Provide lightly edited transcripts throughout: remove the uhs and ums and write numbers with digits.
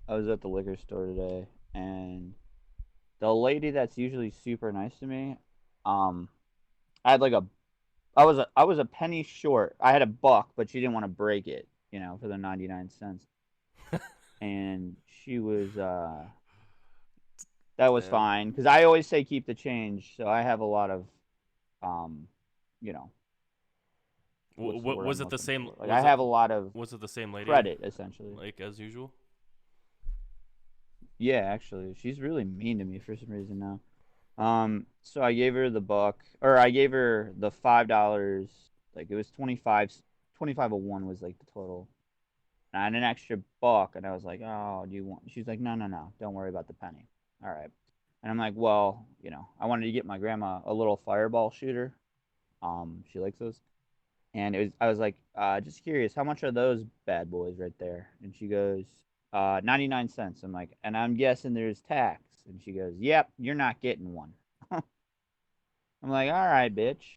I was at the liquor store today, and the lady that's usually super nice to me, um, I had like a, I was a penny short. I had a buck, but she didn't want to break it, for the 99 cents. And she was, that was Damn. fine because I always say keep the change. So I have a lot of, um, you know, what's the What word was I'm it the looking same? for? Like I have a lot of Was it the same lady credit essentially. like as usual? Yeah, actually, she's really mean to me for some reason now. So I gave her the buck, or I gave her the $5. Like it was 25.01 was like the total. And I had an extra buck, and I was like, "Oh, do you want?" She's like, "No, no, no, don't worry about the penny." All right. And I'm like, "Well, I wanted to get my grandma a little fireball shooter. She likes those." And I was like, just curious, how much are those bad boys right there? And she goes, 99 cents. I'm like, and I'm guessing there's tax. And she goes, yep, you're not getting one. I'm like, all right, bitch.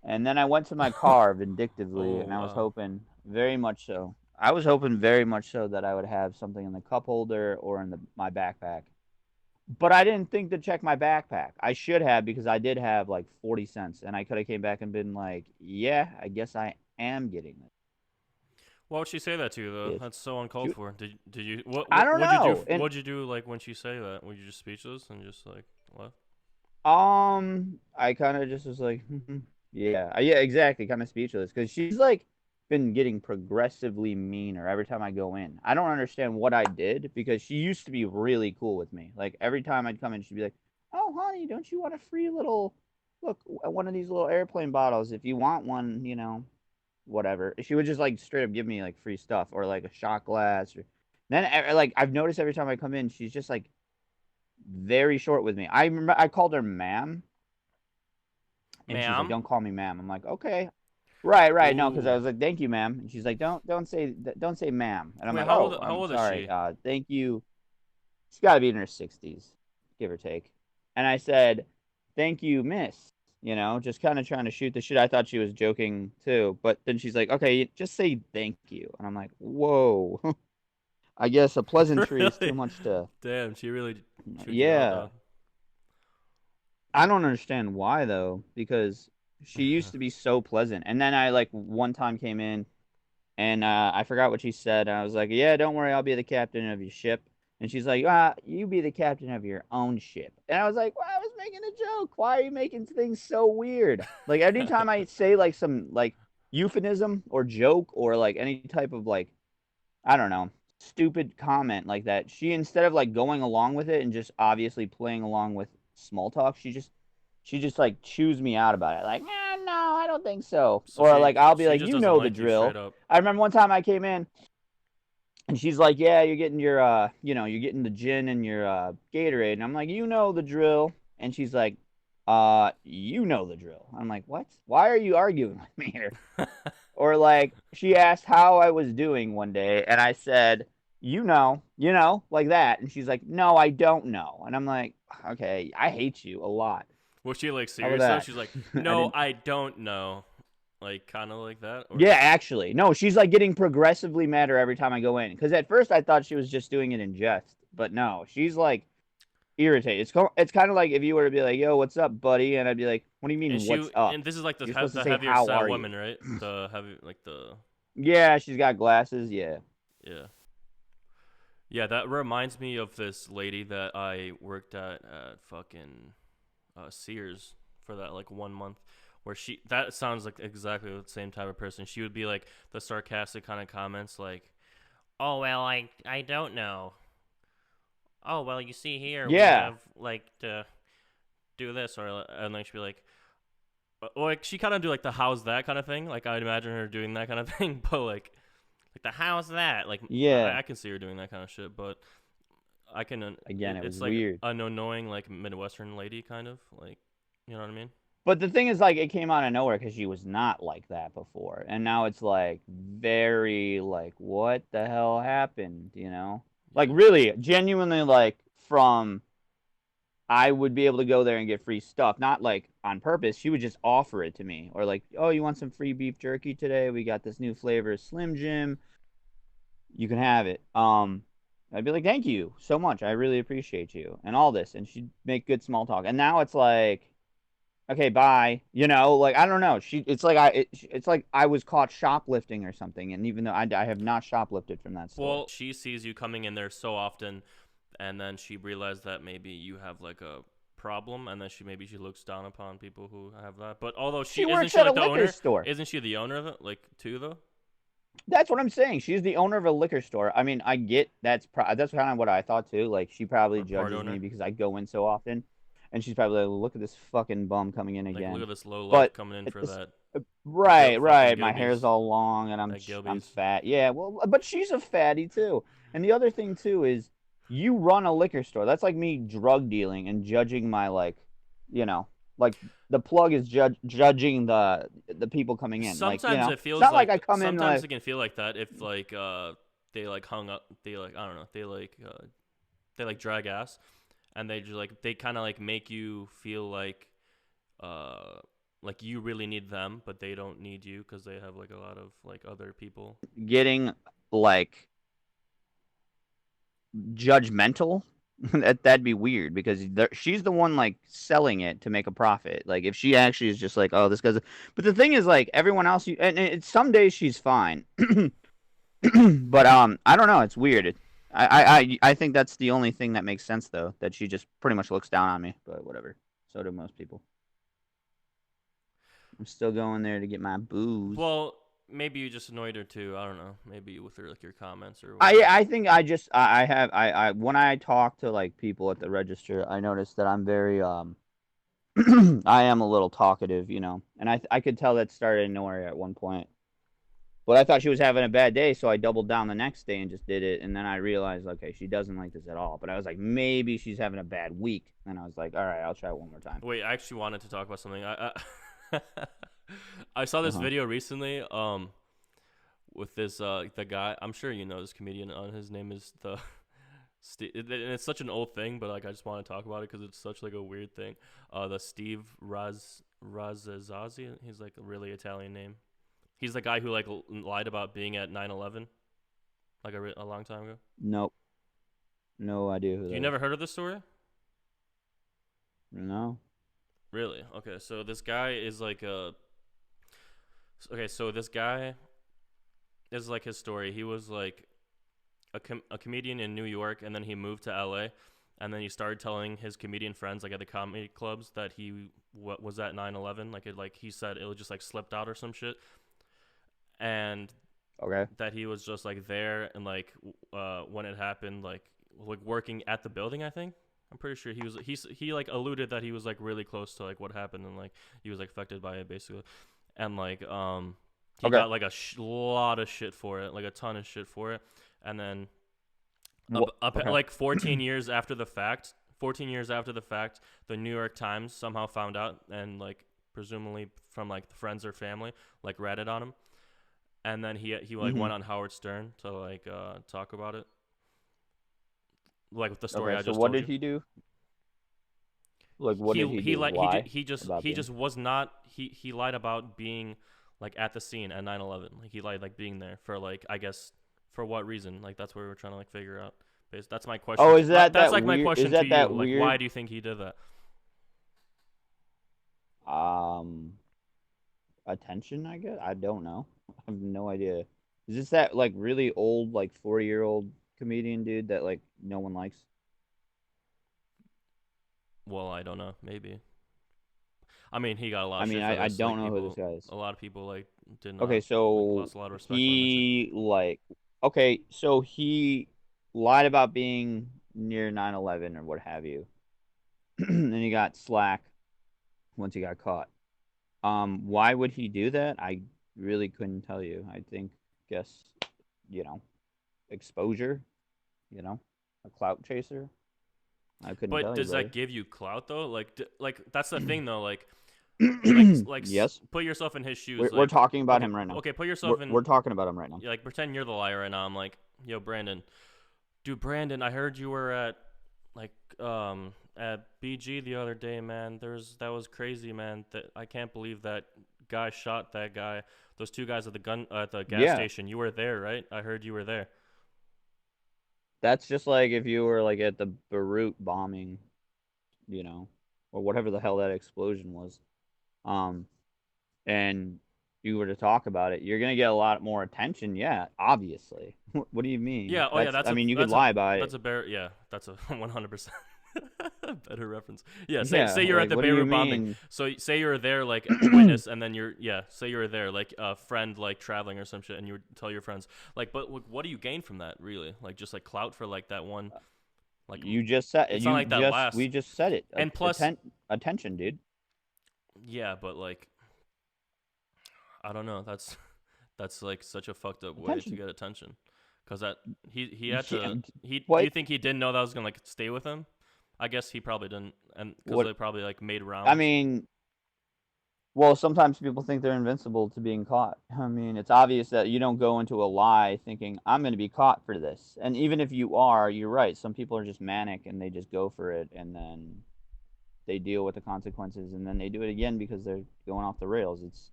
And then I went to my car vindictively, Oh and I was wow. hoping very much so. I was hoping very much so that I would have something in the cup holder or in my backpack. But I didn't think to check my backpack. I should have because I did have like 40 cents, and I could have came back and been like, yeah, I guess I am getting Why would she say that to you though? this. That's so uncalled She, for. Did you what I what don't what'd you do? know. And What'd you do like when she say that? Were you just speechless and just like what? I kind of just was like, yeah, yeah, exactly, kind of speechless because she's like been getting progressively meaner every time I go in. I don't understand what I did because she used to be really cool with me. Like every time I'd come in, she'd be like, "Oh, honey, don't you want a free little look one of these little airplane bottles if you want one, whatever." She would just like straight up give me like free stuff or like a shot glass or then like I've noticed every time I come in, she's just like very short with me. I remember I called her ma'am, and she's like, Ma'am? "Don't call me ma'am." I'm like, "Okay." Right, right. No, because I Ooh. was like, "Thank you, ma'am." And she's like, "Don't say ma'am." And I'm Wait, like, "Oh, how I'm old is sorry. she? Thank you." She's got to be in her 60s, give or take. And I said, "Thank you, miss." Just kind of trying to shoot the shit. I thought she was joking too, but then she's like, "Okay, just say thank you." And I'm like, "Whoa." I guess a pleasantry is too Really? much to. Damn, she really chewed you out, Yeah, dog. I don't understand why though, because she used to be so pleasant. And then I like one time came in and I forgot what she said. And I was like, "Yeah, don't worry, I'll be the captain of your ship." And she's like, "You be the captain of your own ship." And I was like, "Well, I was making a joke. Why are you making things so weird?" Like anytime I say like some like euphemism or joke or like any type of like I don't know stupid comment like that, she instead of like going along with it and just obviously playing along with small talk, she just like chews me out about it. Like, no, I don't think so. So Or like I'll be she like, just you doesn't know the like you straight drill. up. I remember one time I came in and she's like, yeah, you're getting your you're getting the gin and your Gatorade. And I'm like, you know the drill. And she's like, you know the drill. I'm like, what? Why are you arguing with me here? Or like she asked how I was doing one day, and I said, like that. And she's like, no, I don't know. And I'm like, okay, I hate you a lot. Was she like How about serious though? that? She's like, I "No, didn't. I don't know." Like kind of like that or Yeah, actually, no. She's like getting progressively madder every time I go in. Because at first I thought she was just doing it in jest, but no, she's like irritated. It's kind of like if you were to be like, "Yo, what's up, buddy?" And I'd be like, "What do you and mean, she what's up?" and this is like You're supposed to the say, heavier "How set are you?" woman, right? The heavy like the Yeah, she's got glasses. Yeah. yeah. Yeah, that reminds me of this lady that I worked at fucking Sears for that like 1 month where she that sounds like exactly the same type of person. She would be like the sarcastic kind of comments like, "Oh well, I don't know. Oh well, you see here we Yeah. have like to do this or and like she'd be like she kind of do like the how's that kind of thing. Like I'd imagine her doing that kind of thing, but like the how's that? Like Yeah. I can see her doing that kind of shit, but I can Again, it was it's like weird. an annoying like Midwestern lady kind of like you know what I mean? But the thing is, like, it came out of nowhere because she was not like that before, and now it's like very like, what the hell happened? Like Yeah. really, genuinely, like from I would be able to go there and get free stuff, not like on purpose. She would just offer it to me, or like, oh, you want some free beef jerky today? We got this new flavor, Slim Jim. You can have it. I'd be like, thank you so much. I really appreciate you and all this. And she'd make good small talk. And now it's like, okay, bye. Like I don't know. It's like I was caught shoplifting or something. And even though I have not shoplifted from that store. Well, she sees you coming in there so often, and then she realized that maybe you have like a problem, and then she looks down upon people who have that. But although she She isn't works she at a like the liquor owner? store. Isn't she the owner of it? Like too though? That's what I'm saying. She's the owner of a liquor store. I mean, I get that's kind of what I thought too. Like she probably Or part judges me owner? because I go in so often, and she's probably like, look at this fucking bum coming in Like look again. at this low life But coming in at for this, that fucking right. My hair's Gilby's. all long and That I'm Gilby's. fat. Yeah, well, but she's a fatty too. And the other thing too is you run a liquor store. That's like me drug dealing and judging my you know, like the plug is judging the people coming in. Sometimes it It's feels not like like I come in sometimes like it can feel like that if like they like hung up they like I don't know they like drag ass and they just like they kind of like make you feel uh like you really need them but they don't need you because they have like a lot of like other people. getting like judgmental. That'd be weird because she's the one like selling it to make a profit. Like if she actually is just like, oh, this guy's. But the thing is, like everyone else, and some days she's fine, but I don't know. It's weird. I think that's the only thing that makes sense though. That she just pretty much looks down on me. But whatever. So do most people. I'm still going there to get my booze. Well, maybe you just annoyed her too. I don't know. Maybe with her like your comments or I whatever. I think I just I have I when I talk to like people at the register, I notice that I'm very I am a little talkative, and I could tell that started nowhere at one point. But I thought she was having a bad day, so I doubled down the next day and just did it. And then I realized, okay, she doesn't like this at all. But I was like, maybe she's having a bad week. And I was like, all right, I'll try it one more time. Wait, I actually wanted to talk about something. I I saw Uh this huh. video recently. With this the guy. I'm sure you know this comedian. His name is the. And it's such an old thing, but like I just want to talk about it because it's such like a weird thing. The Steve Razzazzazzi. He's like a really Italian name. He's the guy who like lied about being at 9/11 like a long time ago. Nope. No idea who You that is. never heard of this story? No. Really? Okay, so this guy is like a. Okay, so this guy is like his story. He was like a comedian in New York, and then he moved to LA, and then he started telling his comedian friends, like at the comedy clubs, that he was at 9/11. Like he said, it was just like slipped out or some shit, and Okay. that he was just like there and like when it happened, like working at the building. I think I'm pretty sure he like alluded that he was like really close to like what happened and like he was like affected by it basically, and like he Okay. got like a lot of shit for it, like a ton of shit for it, and then Okay. like 14 years after the fact, 14 years after the fact, the New York Times somehow found out and like presumably from like the friends or family like ratted on him, and then he like Mhm. went on Howard Stern to like talk about it, like with the story Okay. I So just what told did you. he do? Like, what did he do? Lie about He being? just was not he lied about being like at the scene at 9/11. Like he lied like being there for like I guess for what reason? Like that's what we were trying to like figure out. That's my question. Oh, is that That's that like my weird? Is question to that you. that Like why weird? do you think he did that? Um, attention, I guess. I don't know. I have no idea. Is this that like really old, like 40-year-old comedian dude that like no one likes? Well, I don't know. Maybe. I mean, he got a lot I of mean, shit for I this. don't Like know who this people, guy is. a lot of people like did Okay, not like so lost a lot of respect for him and shit. he lied about being near 9/11 or what have you, and he got slack once he got caught. Why would he do that? I really couldn't tell you. Guess, you know, exposure, a clout chaser. I couldn't But tell you, does that brother. give you clout though? Like that's the thing though. Like Yes, put yourself in his shoes. we're Like talking about okay, him right now. okay, put We're yourself in. we're talking about him right now. Like pretend you're the liar right now. I'm like, yo, Brandon, dude, Brandon, I heard you were like at BG the other day, man. That was crazy, man. That I can't believe that guy shot that guy. Those two guys at the gas Yeah. station. You were there, right? I heard you were there. That's just like if you were like at the Beirut bombing, you know, or whatever the hell that explosion was. Um, and you were to talk about it, you're gonna get a lot more attention. Yeah, obviously. What do you mean? Yeah. Oh yeah. I mean, you could lie about it. That's a bear. Yeah. That's a 100% better reference. Yeah. Say Yeah, you're at like the what do you Beirut bombing. mean? So say you're there like a witness, and then you're yeah. Say you're there like a friend like traveling or some shit, and you would tell your friends like, but what do you gain from that really? Like just like clout for like that one. Like You just said it's not like that we lasts. just said it. And plus, Attention, dude. yeah, but like I don't know. That's like such a fucked up way to Attention. get attention. Cause that he had Yeah, to he do you what? think he didn't know that was gonna like stay with him? I guess he probably didn't, and because What? they probably like made I rounds. mean, well, sometimes people think they're invincible to being caught. I mean, it's obvious that you don't go into a lie thinking, I'm going to be caught for this. And even if you are, you're right. Some people are just manic and they just go for it and then they deal with the consequences and then they do it again because they're going off the rails. It's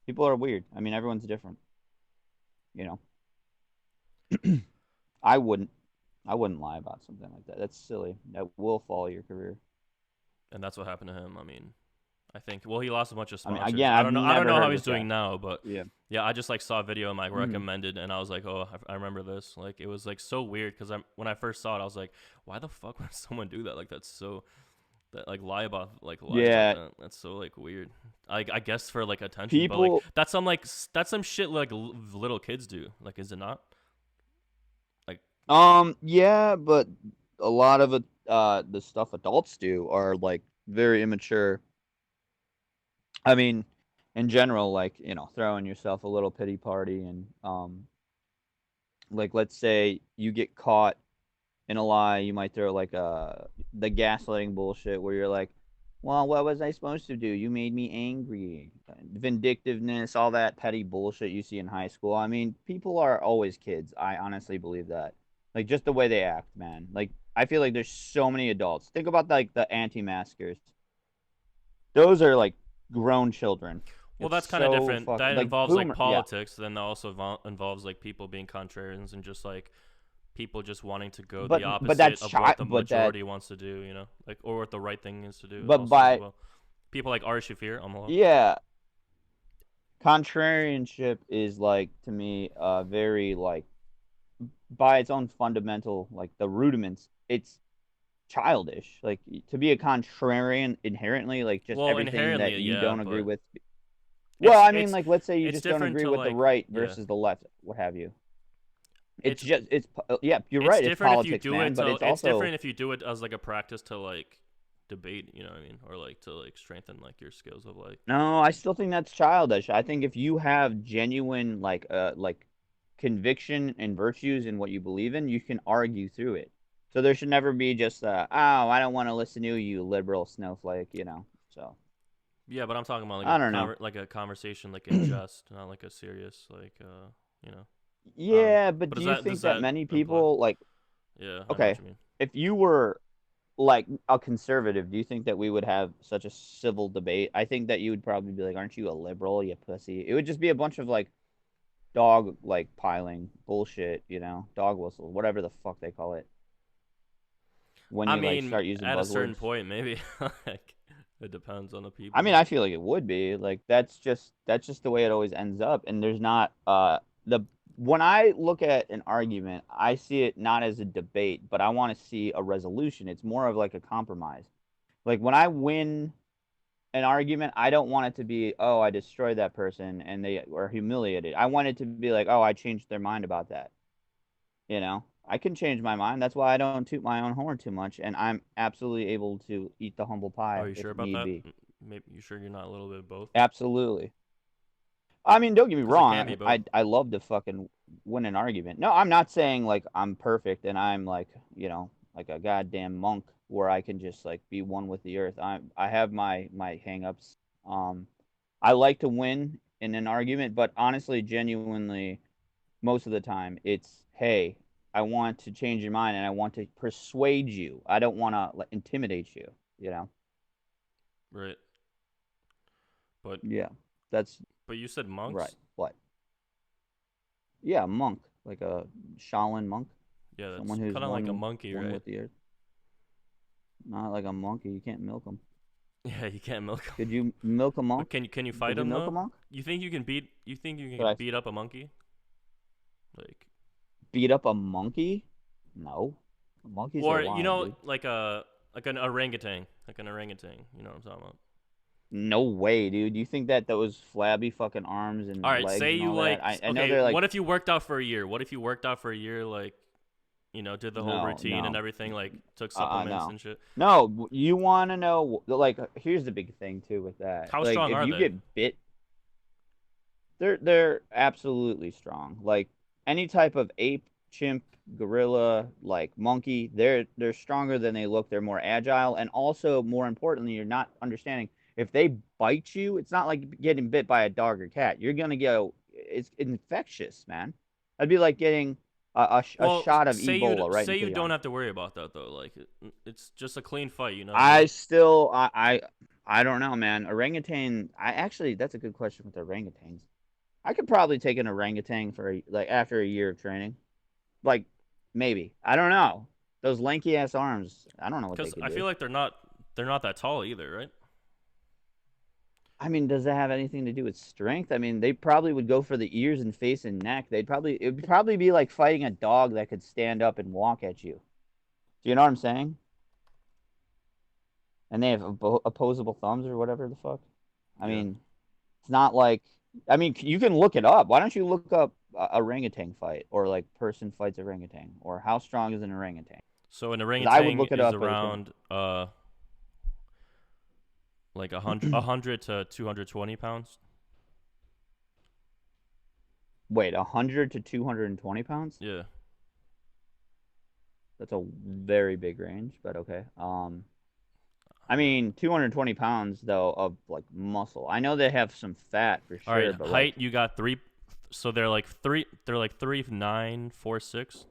people are weird. I mean, everyone's different, you know. I wouldn't I wouldn't lie about something like that. That's silly. That will follow your career. And that's what happened to him. I mean, I think well he lost a bunch of I mean, sponsors. again, I've I don't never know heard how of he's this doing guy. now, but Yeah. yeah, I just like saw a video and like Mm-hmm. recommended, and I was like, oh, I remember this. Like it was like so weird because I when I first saw it, I was like, why the fuck would someone do that? Like that's so that like lie about Yeah, that. That's so like weird. I guess for like attention, but like people that's some shit like little kids do. Like is it not? Like Yeah, but a lot of it, the stuff adults do are like very immature. I mean, in general, like, throwing yourself a little pity party and like let's say you get caught in a lie, you might throw like the gaslighting bullshit where you're like, well, what was I supposed to do? You made me angry. Vindictiveness, all that petty bullshit you see in high school. I mean, people are always kids. I honestly believe that. Like just the way they act, man. Like I feel like there's so many adults. Think about like the anti-maskers. Those are like grown children. well, It's that's kind of so different. fucking That like involves like boomer. Yeah. politics. Then that also involves like people being contrarians and just like people just wanting to go the But opposite that's of what the but that majority wants to do. You know, like or what the right thing is to do but also as by well. People like Ari Shafir, yeah, contrarianship is like to me very like by its own fundamental like the rudiments it's childish like to be a contrarian inherently like just well, everything inherently, that you yeah, don't agree but with. Well, I mean it's like let's say you it's just don't different agree to with the like right yeah. versus the left, what have you. It's It's just yeah, you're it's right, it's different if you politics, do it man, but to it's it's also different if you do it as like a practice to like debate, you know what I mean, or like to like strengthen like your skills of like no, I still think that's childish. I think if you have genuine like conviction and virtues in what you believe in, you can argue through it. So there should never be just oh, I don't want to listen to you, liberal snowflake. So yeah, but I'm talking about I don't know. like a conversation like in jest, not like a serious like you know. Yeah, but But do you does think that that many imply? people like Yeah, I know what okay, you mean. if you were like a conservative, do you think that we would have such a civil debate? I think that you would probably be like, "Aren't you a liberal, you pussy?" It would just be a bunch of like dog like piling bullshit, dog whistle, whatever the fuck they call it when I you like mean, start using at a certain buzzwords. point, maybe like it depends on the I mean, people. I feel like it would be like that's just the way it always ends up, and there's not the when I look at an argument, I see it not as a debate, but I want to see a resolution. It's more of like a compromise. Like when I win an argument, I don't want it to be, oh, I destroyed that person and they were humiliated. I want it to be like, oh, I changed their mind about that. I can change my mind. That's why I don't toot my own horn too much, and I'm absolutely able to eat the humble Are pie you if sure about need that? be. Maybe you sure you're not a little bit of both? Absolutely. I mean, don't get me Because it can wrong. be both. I love to fucking win an argument. No, I'm not saying like I'm perfect and I'm like a goddamn monk where I can just like be one with the earth. I have my hangups. Um, I like to win in an argument, but honestly, genuinely, most of the time, it's hey, I want to change your mind and I want to persuade you. I don't want to like, intimidate you. You know? Right. But Yeah, that's you said right. monks? What? Yeah, monk, like a Shaolin monk. Yeah, Someone that's who's kind of like a monkey, one right? with the earth. Not like a monkey. You can't milk them. Yeah, you can't milk him. Could you milk a But monk? can you fight Could you him milk a though? monk? You think you Could can I beat up a monkey? Like, beat up a monkey? No. Monkeys are or wild, dude. like an orangutan, like an orangutan. You know what I'm talking about? No way, dude. You think that those flabby fucking arms All and right, legs say and you all that? like I know okay. they're like, What if you worked out for a year? What if you worked out for a year, like did the whole no, routine and no, everything, like took supplements no. and shit? No, you want to know, like, here's the big thing, too, with that. How Like, strong if are you they? get bit, they're absolutely strong. Like, any type of ape, chimp, gorilla, like monkey, they're stronger than they look. They're more agile, and also more importantly, you're not understanding. If they bite you, it's not like getting bit by a dog or cat. You're gonna go. It's infectious, man. That'd be like getting a Well, shot of Ebola right say into you the don't arm. have to worry about that though. Like it's just a clean fight. You know what I I mean? still, I don't know, man. Orangutan. I actually, that's a good question with orangutans. I could probably take an orangutan for like after a year of training. Like maybe. I don't know. Those lanky ass arms. I don't know what they Because could I do. feel like they're not that tall either, right? I mean, does that have anything to do with strength? I mean, they probably would go for the ears and face and neck. It would probably be like fighting a dog that could stand up and walk at you. Do you know what I'm saying? And they have opposable thumbs or whatever the fuck. I Yeah. mean, it's not like. I mean, you can look it up. Why don't you look up orangutan fight or like person fights orangutan or how strong is an orangutan? So an Because I would orangutan look it is up as well. around like a hundred to 220 pounds. Wait, 100 to 220 pounds? Yeah. That's a very big range, but okay. I mean, 220 pounds though of like muscle. I know they have some fat for All right. sure, but Height like, you got three. So they're like three. They're like 3'9", 4'6".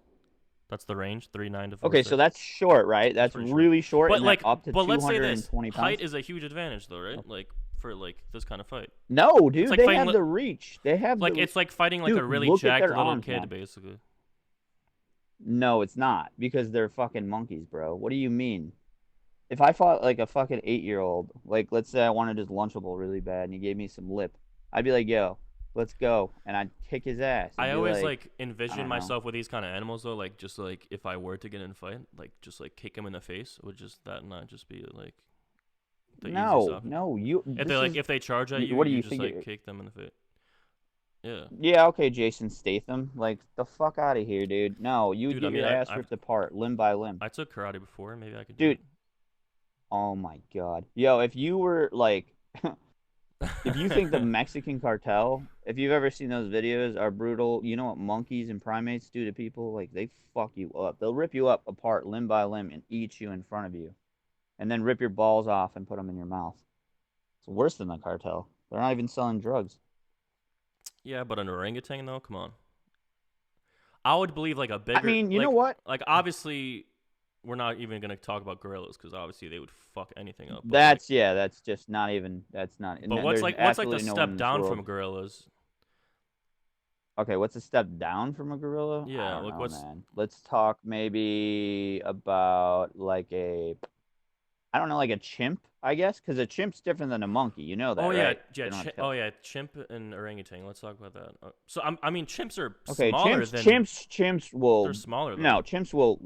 That's the range. 3'9" to four okay, so six. that's short, right? That's That's pretty short. really short, and then up to But let's say 220 this: height pounds. is a huge advantage, though, right? Like for like this kind of fight. No, It's dude, like they fighting. have the reach. They have Like the it's like fighting like a dude. really Look at jacked their little arms, kid, man. basically. No, it's not because they're fucking monkeys, bro. What do you mean? If I fought like a fucking 8-year-old, like let's say I wanted his Lunchable really bad and he gave me some lip, I'd be like, yo, let's go. And I'd kick his ass. I It'd be always like, like I envision don't know. myself with these kind of animals though, like just like if I were to get in a fight, like just like kick him in the face, would just that not just be like the easiest No, option? no, you, If they this like is, if they charge at you, what do you you just think? like kick them in the face. Yeah, Yeah, okay, Jason Statham. Like, the fuck out of here, dude. No, you would dude. I get mean, your ass ripped apart limb by limb. I took karate before. Maybe I could do Dude, oh my God. Yo, if you were like, if you think the it. Mexican cartel, if you've ever seen those videos, are brutal, you know what monkeys and primates do to people? Like, they fuck you up. They'll rip you up apart limb by limb and eat you in front of you, and then rip your balls off and put them in your mouth. It's worse than the cartel. They're not even selling drugs. Yeah, but an orangutan though, come on. I would believe like a I bigger mean, you know what? like obviously we're not even gonna talk about gorillas because obviously they would fuck anything up. But like, That's yeah. That's just not even. That's not. but There's what's like the absolutely no one step in this down world. from gorillas? Okay, what's a step down from a gorilla? I Yeah, don't like know, what's man. Let's talk maybe about like a, I don't know, like a chimp, I guess, because a chimp's different than a monkey. You know that, oh yeah right? yeah They don't have oh tails. yeah chimp and orangutan. Let's talk about that. So I mean chimps are Okay, smaller than chimps they're will, smaller though, no, chimps will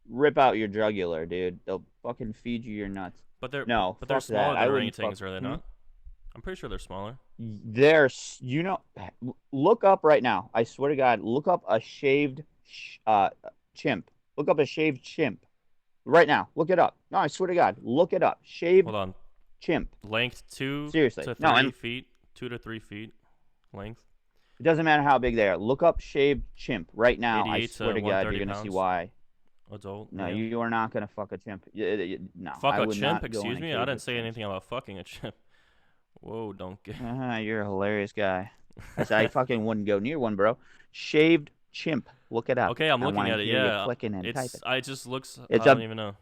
rip out your jugular, dude. They'll fucking feed you your nuts. No, but they're fuck smaller that. than I wouldn't fuck. orangutans, are they Hmm? not? I'm pretty sure they're smaller. There's, look up right now. I swear to God, look up a shaved chimp. Look up a shaved chimp right now. Look it up. No, I swear to God, look it up. Hold Shaved on, chimp. length two Seriously. to No, three and feet, 2 to 3 feet length, it doesn't matter how big they are. Look up shaved chimp right now. I 88 swear to to God, you're 130 gonna see pounds, why. adult No, male. you are not gonna fuck a chimp. No, Fuck I a would chimp? not go in Excuse a me? I cage didn't with say chimps. anything about fucking a chimp. Whoa, don't get. You're a hilarious guy. I said I fucking wouldn't go near one, bro. Shaved chimp. Look it up. Okay, I'm I looking want to at it. hear you Yeah, clicking and type it. I just looks. It's I don't a even know.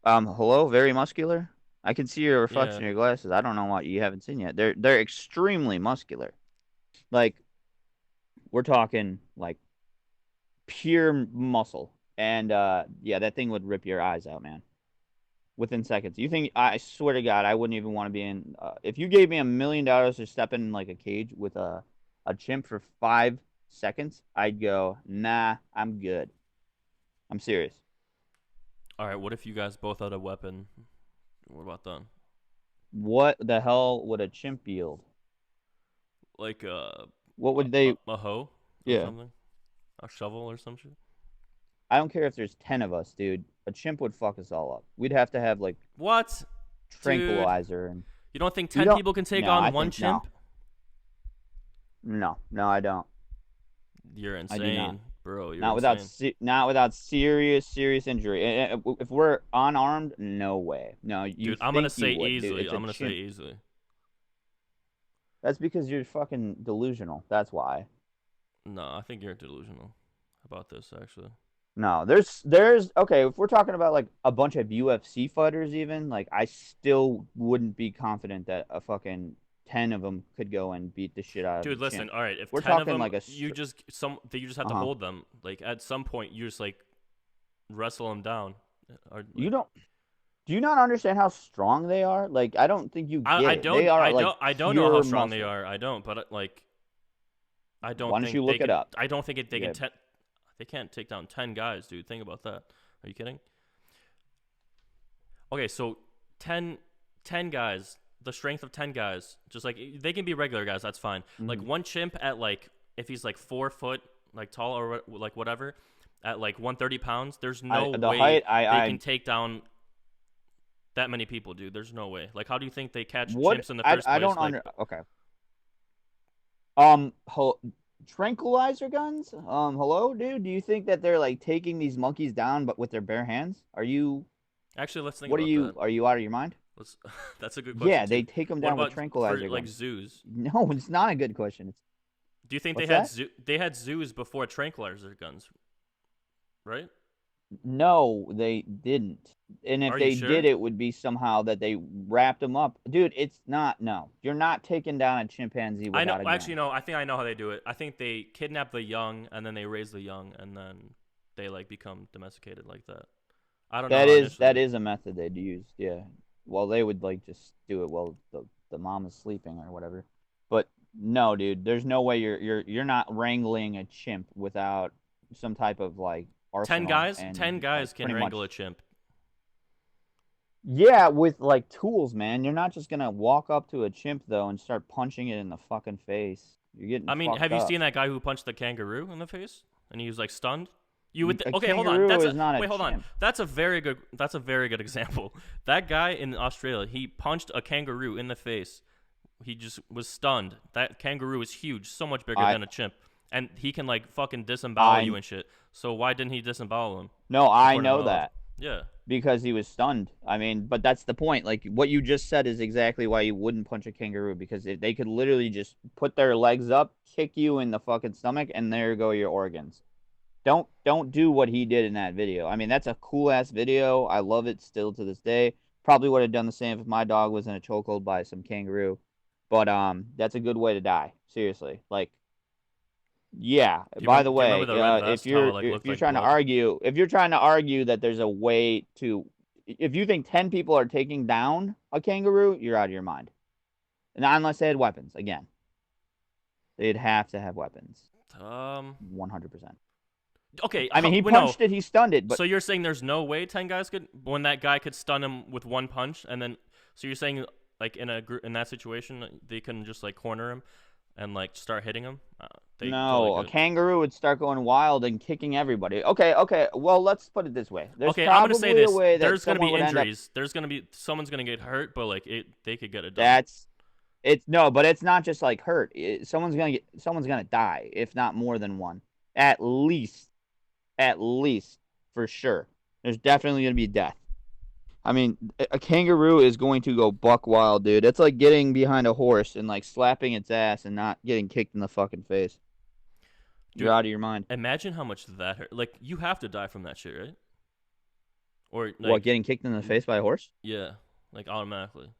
hello, very muscular. I can see your Yeah, reflection in your glasses. I don't know what you haven't seen yet. They're extremely muscular. Like we're talking like pure muscle. And yeah, that thing would rip your eyes out, man, within seconds. You think I swear to God, I wouldn't even want to be in if you gave me $1 million to step in like a cage with a chimp for 5 seconds, I'd go, nah, I'm good. I'm serious. All right, what if you guys both had a weapon? What about them? What the hell would a chimp yield? Like What would they a hoe or yeah. something? A shovel or some shit? I don't care if there's 10 of us, dude. A chimp would fuck us all up. We'd have to have like What? Dude, tranquilizer and you don't think you 10 don't people can take no, I on one think no. chimp? No, I don't. You're I do not. insane, bro. You're insane. Not without serious injury. If we're unarmed, no way. No, you Dude, I'm going to think you say would, dude. easily. It's a I'm going to say chimp. easily. That's because you're fucking delusional. That's why. No, I think you're delusional about this actually. No, there's okay, if we're talking about like a bunch of UFC fighters even, like I still wouldn't be confident that a fucking 10 of them could go and beat the shit out of a Dude, listen. chimp. All right, if We're 10 of talking them like a you just have to uh-huh. hold them. Like at some point you just like wrestle them down. Or You like don't Do you not understand how strong they are? Like I don't think you get it. They are like I don't know how pure strong they muscle. are. I don't, but like I don't Why don't you think they look it could up? I don't think they can Yeah. they can't take down 10 guys, dude. Think about that. Are you kidding? Okay, so 10, 10 guys, the strength of 10 guys, just like they can be regular guys, that's fine. Like Mhm. one chimp at like, if he's like 4 foot, like tall or like whatever, at like 130 pounds, there's I no the way height I they I can take down that many people, dude. There's no way. Like, how do you think they catch what chimps in the first I place? don't Like, under okay. Tranquilizer guns? Hello, dude. Do you think that they're like taking these monkeys down, but with their bare hands? actually, let's think What about that. are you out of your mind? Let's. That's a good question Yeah, too. they take them What down with about for tranquilizer like guns. zoos? No, it's not a good question. Do you think What's that? they had zoos before tranquilizer guns, right? No, they didn't. And if Are you they did, sure? it would be somehow that they wrapped them up. Dude, it's not. No, you're not taking down a chimpanzee I know. without a Actually, gun. no. I think I know how they do it. I think they kidnap the young and then they raise the young and then they like become domesticated like that. I don't know how That initially. is a method they'd use. Yeah. Well, they would like just do it while the mom is sleeping or whatever. But no, dude, there's no way you're not wrangling a chimp without some type of like arsenal Ten and like guys can pretty wrangle a much. chimp. Yeah, with like tools, man. You're not just gonna walk up to a chimp though and start punching it in the fucking face. You're getting I mean, fucked have you up. seen that guy who punched the kangaroo in the face and he was like stunned? You would A okay, hold on. kangaroo is not a Wait, hold on. chimp. That's a very good example. That guy in Australia, he punched a kangaroo in the face. He just was stunned. That kangaroo is huge, so much bigger I than a chimp, and he can like fucking disembowel you I and shit. So why didn't he disembowel him? no, I According to know the law. that. Yeah. Because he was stunned. I mean, but that's the point. Like what you just said is exactly why you wouldn't punch a kangaroo because they could literally just put their legs up, kick you in the fucking stomach, and there go your organs. Don't do what he did in that video. I mean, that's a cool ass video. I love it still to this day. Probably would have done the same if my dog was in a chokehold by some kangaroo. But that's a good way to die. Seriously. Like yeah. By the Do you remember way, the red vest? How it like if looked you're like trying to blood? argue, that there's a way to, if you think 10 people are taking down a kangaroo, you're out of your mind. Not unless they had weapons. Again, they'd have to have weapons. Um. 100%. Okay. I mean, he Wait, no. punched it, he stunned it, but So you're saying there's no way 10 guys could when that guy could stun him with one punch and then so you're saying like in that situation they couldn't just like corner him and like start hitting him? They totally no, a could. kangaroo would start going wild and kicking everybody. Okay. Well, let's put it this way. There's Okay, I'm gonna say probably a this. way that There's gonna someone be would end up. injuries. There's gonna be someone's gonna get hurt, but like they could get it done. That's It's no, but it's not just like hurt. Someone's gonna die, if not more than one. At least, at least for sure. There's definitely gonna be death. I mean, a kangaroo is going to go buck wild, dude. It's like getting behind a horse and like slapping its ass and not getting kicked in the fucking face. You're Dude, out of your mind. imagine how much that hurt. Like you have to die from that shit, right? Or What, like getting kicked in the face by a horse? yeah, like automatically.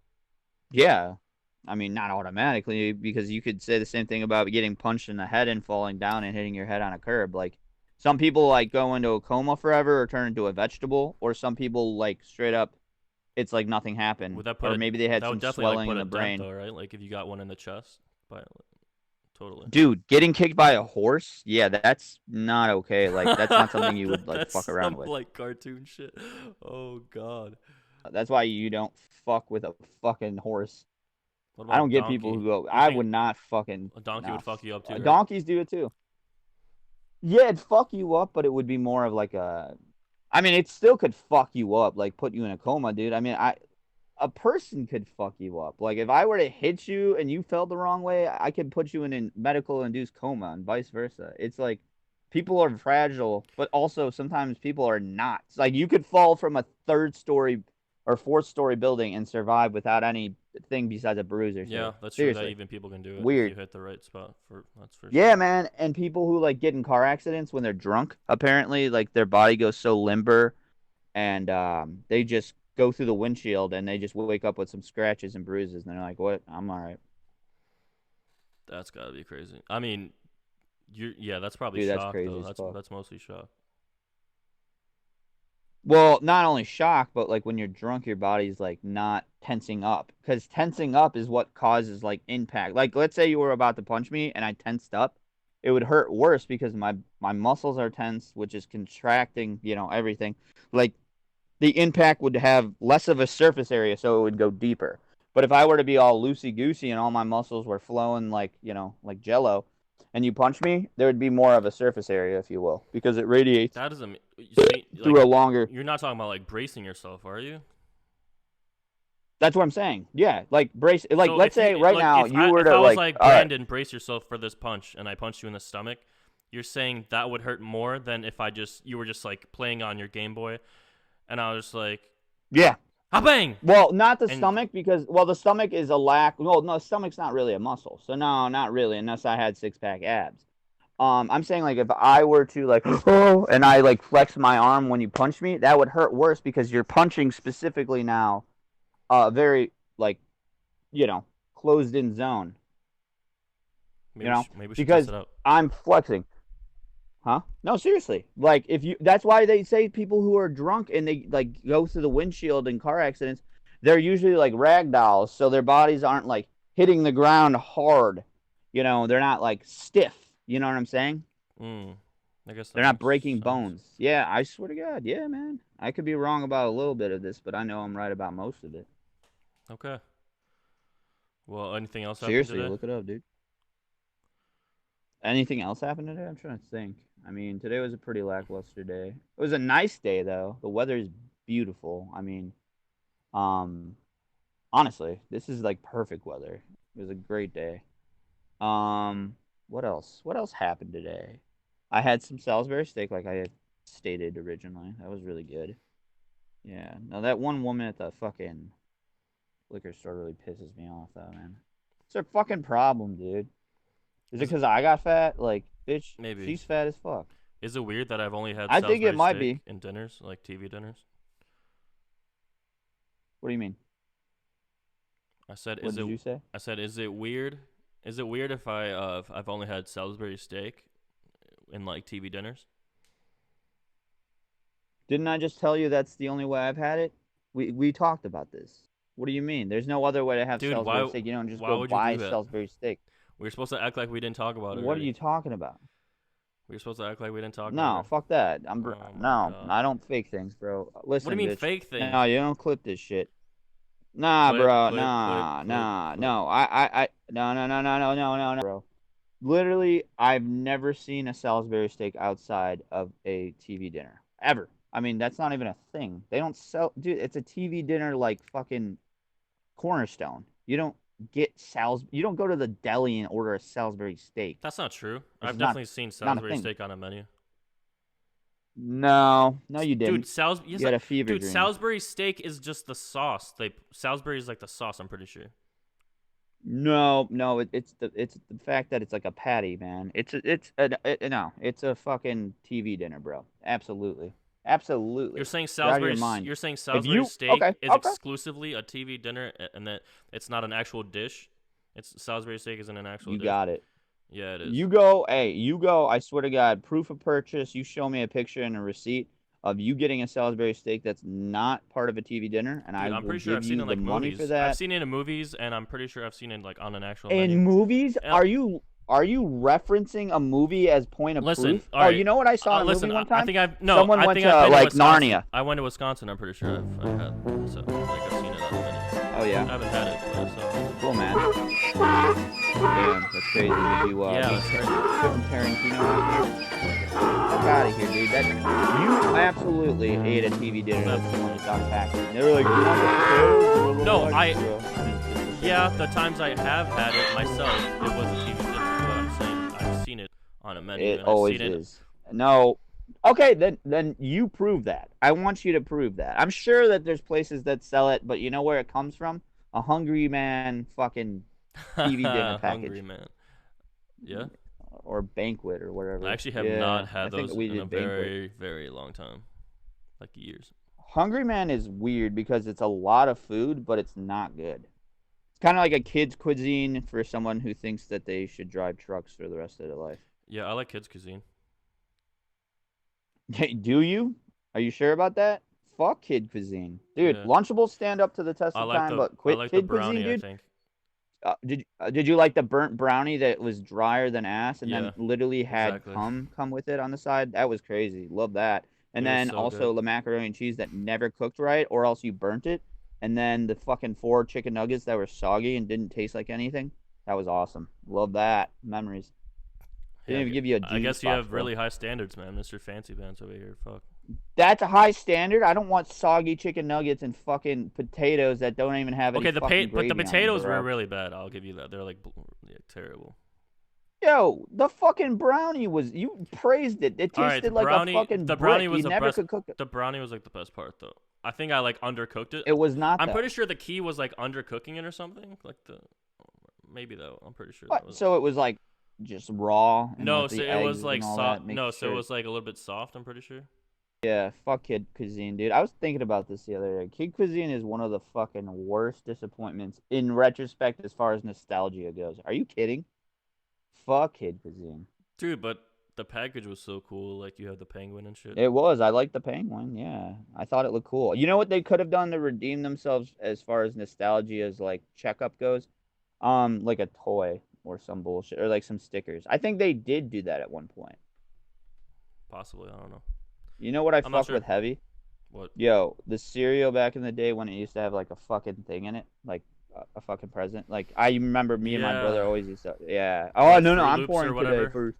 Yeah. I mean, not automatically, because you could say the same thing about getting punched in the head and falling down and hitting your head on a curb. Like, Some people like go into a coma forever or turn into a vegetable, or some people like straight up, it's like nothing happened, Would that put or a maybe they had that would some definitely like swelling put in a the dent brain. though, right? Like if you got one in the chest, but totally. Dude, getting kicked by a horse, yeah, that's not okay. Like that's not something you would like fuck That's around some with. like cartoon shit. Oh god. That's why you don't fuck with a fucking horse. What I about a don't get people donkey? who go. You I think would not fucking a donkey nah. would fuck you up too, right? Donkeys do it too. Yeah, it'd fuck you up, but it would be more of like a. I mean, it still could fuck you up, like put you in a coma, dude. I mean, a person could fuck you up. Like if I were to hit you and you felt the wrong way, I could put you in a medical induced coma and vice versa. It's like people are fragile, but also sometimes people are not. It's like you could fall from a third story or fourth story building and survive without anything besides a bruise or two. Yeah, that's true. That Seriously. even people can do it if you Weird. hit the right spot. For that's for Yeah, sure. man. And people who like get in car accidents when they're drunk, apparently, like their body goes so limber and they just go through the windshield and they just wake up with some scratches and bruises and they're like, "What? I'm all right, That's gotta be crazy. I mean, yeah, that's probably dude. That's shock crazy though. as That's fuck." that's mostly shock. Well, not only shock, but like when you're drunk, your body's like not tensing up because tensing up is what causes like impact. Like, let's say you were about to punch me and I tensed up, it would hurt worse because my muscles are tense, which is contracting, everything. Like the impact would have less of a surface area, so it would go deeper. But if I were to be all loosey goosey and all my muscles were flowing like, like jello, and you punch me, there would be more of a surface area, if you will, because it radiates That doesn't. So like through a longer. you're not talking about like bracing yourself, are you? That's what I'm saying. Yeah, like brace. Like So let's if you say right like now you were if to I was like, like all right, Brandon, brace yourself for this punch, and I punched you in the stomach, you're saying that would hurt more than if you were just like playing on your Game Boy, and I was just like, yeah. ah bang, Well, not the and stomach because the stomach is a lack. Well, no, stomach's not really a muscle, so no, not really, unless I had six pack abs. I'm saying like if I were to like oh and I like flex my arm when you punch me, that would hurt worse because you're punching specifically now, very like you know closed in zone, you know maybe we should test because it out. I'm flexing. Huh? No, seriously. Like if you that's why they say people who are drunk and they like go through the windshield in car accidents, they're usually like rag dolls, so their bodies aren't like hitting the ground hard. They're not like stiff. You know what I'm saying? Mm, I guess that They're not makes breaking sense. bones. Yeah, I swear to God. Yeah, man. I could be wrong about a little bit of this, but I know I'm right about most of it. Okay. Well, anything else happened Seriously, today? look it up, dude. Anything else happened today? I'm trying to think. I mean, today was a pretty lackluster day. It was a nice day though. The weather is beautiful. I mean, um, honestly, this is like perfect weather. It was a great day. Um, what else? What else happened today? I had some Salisbury steak, like I had stated originally. That was really good. Yeah. Now that one woman at the fucking liquor store really pisses me off, though, man. It's her fucking problem, dude. Is it Is because I got fat? Like, bitch, maybe she's fat as fuck. is it weird that I've only had I think it Salisbury might steak be. in dinners, like TV dinners? What do you mean? I said, What did you say? I said, is it weird? Is it weird if I've only had Salisbury steak in like TV dinners? Didn't I just tell you that's the only way I've had it? We talked about this. What do you mean? There's no other way to have Dude, Salisbury steak. You don't just why go would you buy do that? Salisbury steak. We were supposed to act like we didn't talk about it What are already. you talking about? We were supposed to act like we didn't talk about No, it. fuck that. Oh my No, god. I don't fake things, bro. What do you Listen, mean bitch. fake things? No, you don't clip this shit. Nah, Clip, bro. clip, clip, Nah, clip, nah, clip. no. No, no, no, no, no, no, no, no, bro. Literally, I've never seen a Salisbury steak outside of a TV dinner ever. I mean, that's not even a thing. They don't sell, dude. It's a TV dinner like fucking Cornerstone. You don't get You don't go to the deli and order a Salisbury steak. That's not true. It's I've just definitely seen not a Salisbury thing. steak on a menu. No, no, you Dude, didn't. yes, You had a fever dude, dream. Salisbury steak is just the sauce. Salisbury is like the sauce. I'm pretty sure. No, no, it's the fact that it's like a patty, man. No, it's a fucking TV dinner, bro. Absolutely, absolutely. You're out of your mind. You're saying If Salisbury you steak okay, is okay, exclusively a TV dinner and that it's not an actual dish. It's Salisbury steak isn't an actual you dish. got it. Yeah, it is. You go, hey, you go. I swear to God, proof of purchase. You show me a picture and a receipt of you getting a Salisbury steak that's not part of a TV dinner, and Dude, I I'm will pretty sure give I've seen it you in the like money for movies. I've that. seen it in movies, and I'm pretty sure I've seen it like on an actual menu. In movies, And are you referencing a movie as point of listen, proof? all Oh, right. you know what I saw in a movie Listen, one I time? think I've no. Someone I went think I've to been to like Wisconsin. Narnia. I went to Wisconsin. I'm pretty sure I had so like I've seen it on the menu. Oh yeah, I haven't had it, but I saw it. cool man. Damn, that's crazy. Did you Yeah, meet that's crazy. Quentin Tarantino after? Fuck out of here, dude. That you absolutely ate a TV dinner that's the one Definitely. that's on packaging. They were like, "You want the potatoes or a No, little I extra?" And it's the same yeah, thing. the times I have had it myself, it was a TV dinner. But I'm saying I've seen it on a menu, It and I've seen always it. is. No. Okay, then you prove that. I want you to prove that. I'm sure that there's places that sell it, but you know where it comes from? A Hungry Man fucking TV dinner Hungry package man. Yeah, or banquet or I whatever. actually have not Yeah, I had think those we in a did banquet. very, very long time, like years. Hungry Man is weird because it's a lot of food, but it's not good. It's kind of like a kid's cuisine for someone who thinks that they should drive trucks for the rest of their life. Yeah, I like kids cuisine. Hey, do you? Are you sure about that? Fuck kid cuisine, dude. Yeah, Lunchables stand up to the test I of like time, the but I quit like the kid cuisine, brownie. I dude. think. Did you like the burnt brownie that was drier than ass and then Yeah, literally had exactly. come with it on the side? That was crazy. Love that. And It was then so good. also the macaroni and cheese that never cooked right, or else you burnt it. And then the fucking four chicken nuggets that were soggy and didn't taste like anything. That was awesome. Love that. Memories. Yeah, Didn't even give you a I juice guess you box, have bro. really high standards, man. Mr. Fancy Pants over here. Fuck. That's a high standard. I don't want soggy chicken nuggets and fucking potatoes that don't even have any Okay, fucking but the gravy on them, potatoes were bro. really bad. I'll give you that. They're like yeah, terrible. Yo, the fucking brownie was you praised it. It All right, tasted like a fucking the brownie brick. You was the never best. could cook it. The brownie was like the best part though. I think I like undercooked it. It was not I'm pretty though. sure the key was like undercooking it or something. Like the maybe though. I'm pretty sure that What? was. So it was like just raw and No, with so the it was eggs like and all that. soft. Make No, so it sure. was like a little bit soft. I'm pretty sure. Yeah, fuck kid cuisine, dude. I was thinking about this the other day. Kid cuisine is one of the fucking worst disappointments in retrospect as far as nostalgia goes. Are you kidding? Fuck kid cuisine. Dude, but the package was so cool. Like you have the penguin and shit. It was. I liked the penguin. Yeah, I thought it looked cool. You know what they could have done to redeem themselves as far as nostalgia as like checkup goes? Like a toy or some bullshit or like some stickers. I think they did do that at one point. Possibly. I don't know. You know what I I'm not fuck sure. with heavy? What? Yo, the cereal back in the day when it used to have like a fucking thing in it, like a fucking present. Like I remember me and my brother Yeah. always used to. Yeah. Oh Like no, Fruit I'm Loops or pouring today whatever. first.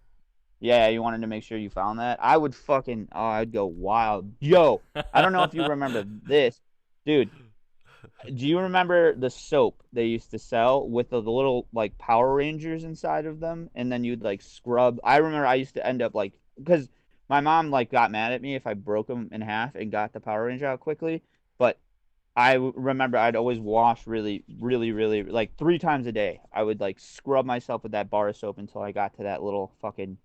Yeah, you wanted to make sure you found that. I would fucking. Oh, I'd go wild. Yo, I don't know if you remember this, dude. Do you remember the soap they used to sell with the little like Power Rangers inside of them, and then you'd like scrub? I remember I used to end up like because my mom like got mad at me if I broke them in half and got the Power Ranger out quickly, but remember I'd always wash really, really, really like 3 times a day. I would like scrub myself with that bar of soap until I got to that little fucking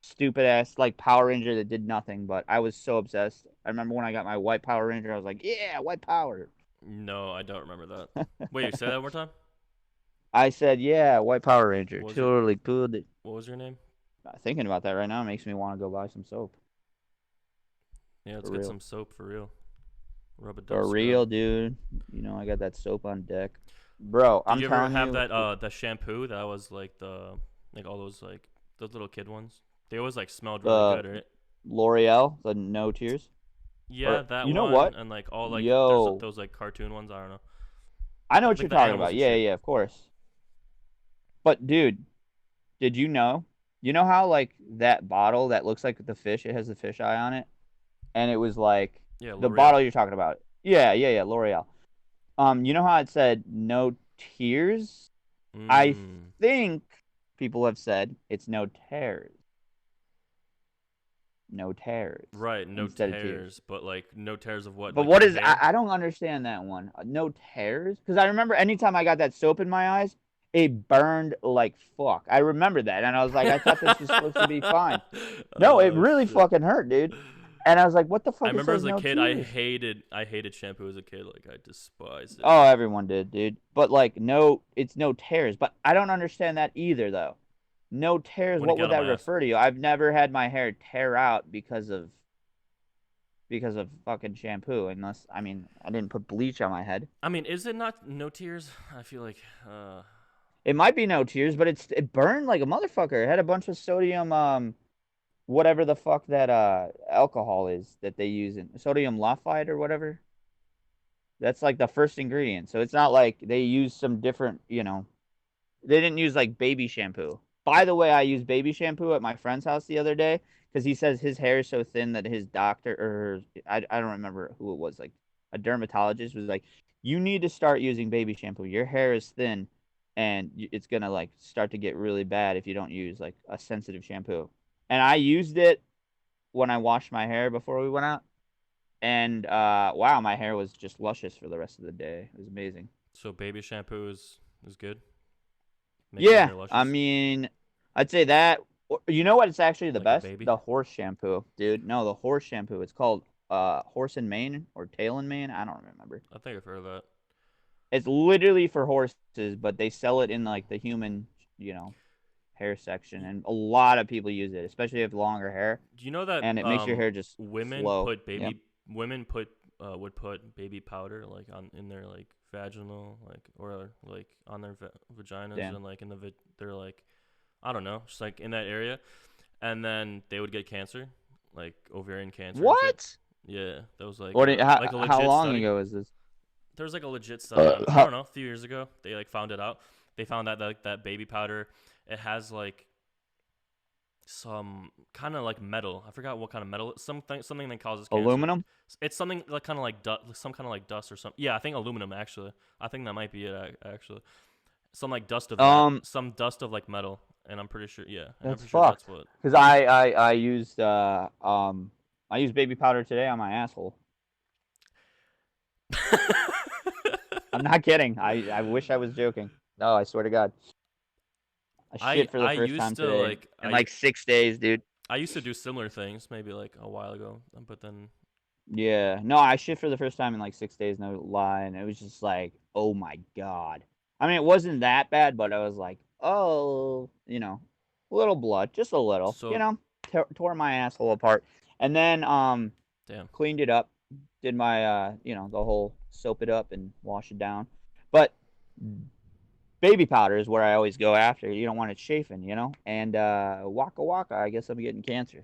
stupid ass like Power Ranger that did nothing. But I was so obsessed. I remember when I got my white Power Ranger, I was like, yeah, white power. No, I don't remember that. Wait, say that one more time. I said, yeah, white Power Ranger. What was your Totally good. What was your name? Thinking about that right now makes me want to go buy some soap. Yeah, let's For get real. some soap for real. Rub a dub For scrub. real, dude. You know, I got that soap on deck. Bro, Did I'm you ever telling have you, that the shampoo that was like the like all those like those little kid ones? They always like smelled really the good, right? L'Oreal, the No Tears. Yeah, Or, that you know one what? and like all like there's Yo, those like cartoon ones. I don't know, I know what like you're the talking animals about. and Yeah, shit. yeah, of course. But, dude, did you know? You know how, like, that bottle that looks like the fish, it has the fish eye on it? And it was like Yeah, the L'Oreal. bottle you're talking about. Yeah, yeah, yeah, L'Oreal. You know how it said no tears? I Mm. think people have said it's no tears. No tears Right, no instead of tears. tears, but like no tears of what? But Like what your is hair? I don't understand that one. No tears? Because I remember anytime I got that soap in my eyes, it burned like fuck. I remember that, and I was like, I thought this was supposed to be fine. No, it Oh really shit. fucking hurt, dude. And I was like, what the I fuck? It remember says as a no kid, tears. I hated shampoo as a kid. Like I despised it. Oh, everyone did, dude. But like, no, it's no tears. But I don't understand that either, though. No tears. When it What got would on that my ass. refer to? I've never had my hair tear out because of fucking shampoo. Unless I mean I didn't put bleach on my head. I mean, is it not no tears? I feel like It might be no tears, but it burned like a motherfucker. It had a bunch of sodium whatever the fuck that alcohol is that they use in sodium lafite or whatever. That's like the first ingredient. So it's not like they use some different, they didn't use like baby shampoo. By the way, I used baby shampoo at my friend's house the other day because he says his hair is so thin that his doctor or I don't remember who it was, like a dermatologist was like, you need to start using baby shampoo. Your hair is thin and it's gonna like start to get really bad if you don't use like a sensitive shampoo. And I used it when I washed my hair before we went out. And wow, my hair was just luscious for the rest of the day. It was amazing. so baby shampoo is good. Making your Yeah, hair I luscious, mean, I'd say that. You know what? It's actually the like a best. baby. The horse shampoo, dude. No, the horse shampoo. It's called horse and mane or tail and mane. I don't remember. I think I've heard of that. It's literally for horses, but they sell it in like the human, you know, hair section, Y- and a lot of people use it, especially if you have longer hair, Do you know that and it makes your hair just women flow. put Yeah, baby women put would put baby powder like on in their like vaginal like or like on their vaginas damn. and like in the they're like I don't know just like in that area, and then they would get cancer, like ovarian cancer and shit. What? Yeah, that was What? like a How legit long study. ago is this? There was like a legit study on it. I How, don't know, a few years ago. They like found it out. They found that like that baby powder, it has like some kind of like metal. I forgot what kind of metal. Something that causes cancer. aluminum? It's something like kind of like some kind of like dust or something. Yeah, I think aluminum actually. I think that might be it actually. Some like dust of that. Um, Some dust of like metal. And I'm pretty sure. Yeah, and I'm That's pretty sure that's fucked. what. Cause I used baby powder today on my asshole. I'm not kidding. I wish I was joking. No, I swear to God. I shit for the I first time used to today like in like 6 days, dude. I used to do similar things maybe like a while ago, but then Yeah. No, I shit for the first time in like 6 days, no lie, and it was just like, oh my God. I mean, it wasn't that bad, but I was like, oh, a little blood, just a little, so tore my asshole apart. And then damn. cleaned it up, did my the whole soap it up and wash it down. But baby powder is where I always go after. You don't want it chafing, and waka waka. I guess I'm getting cancer.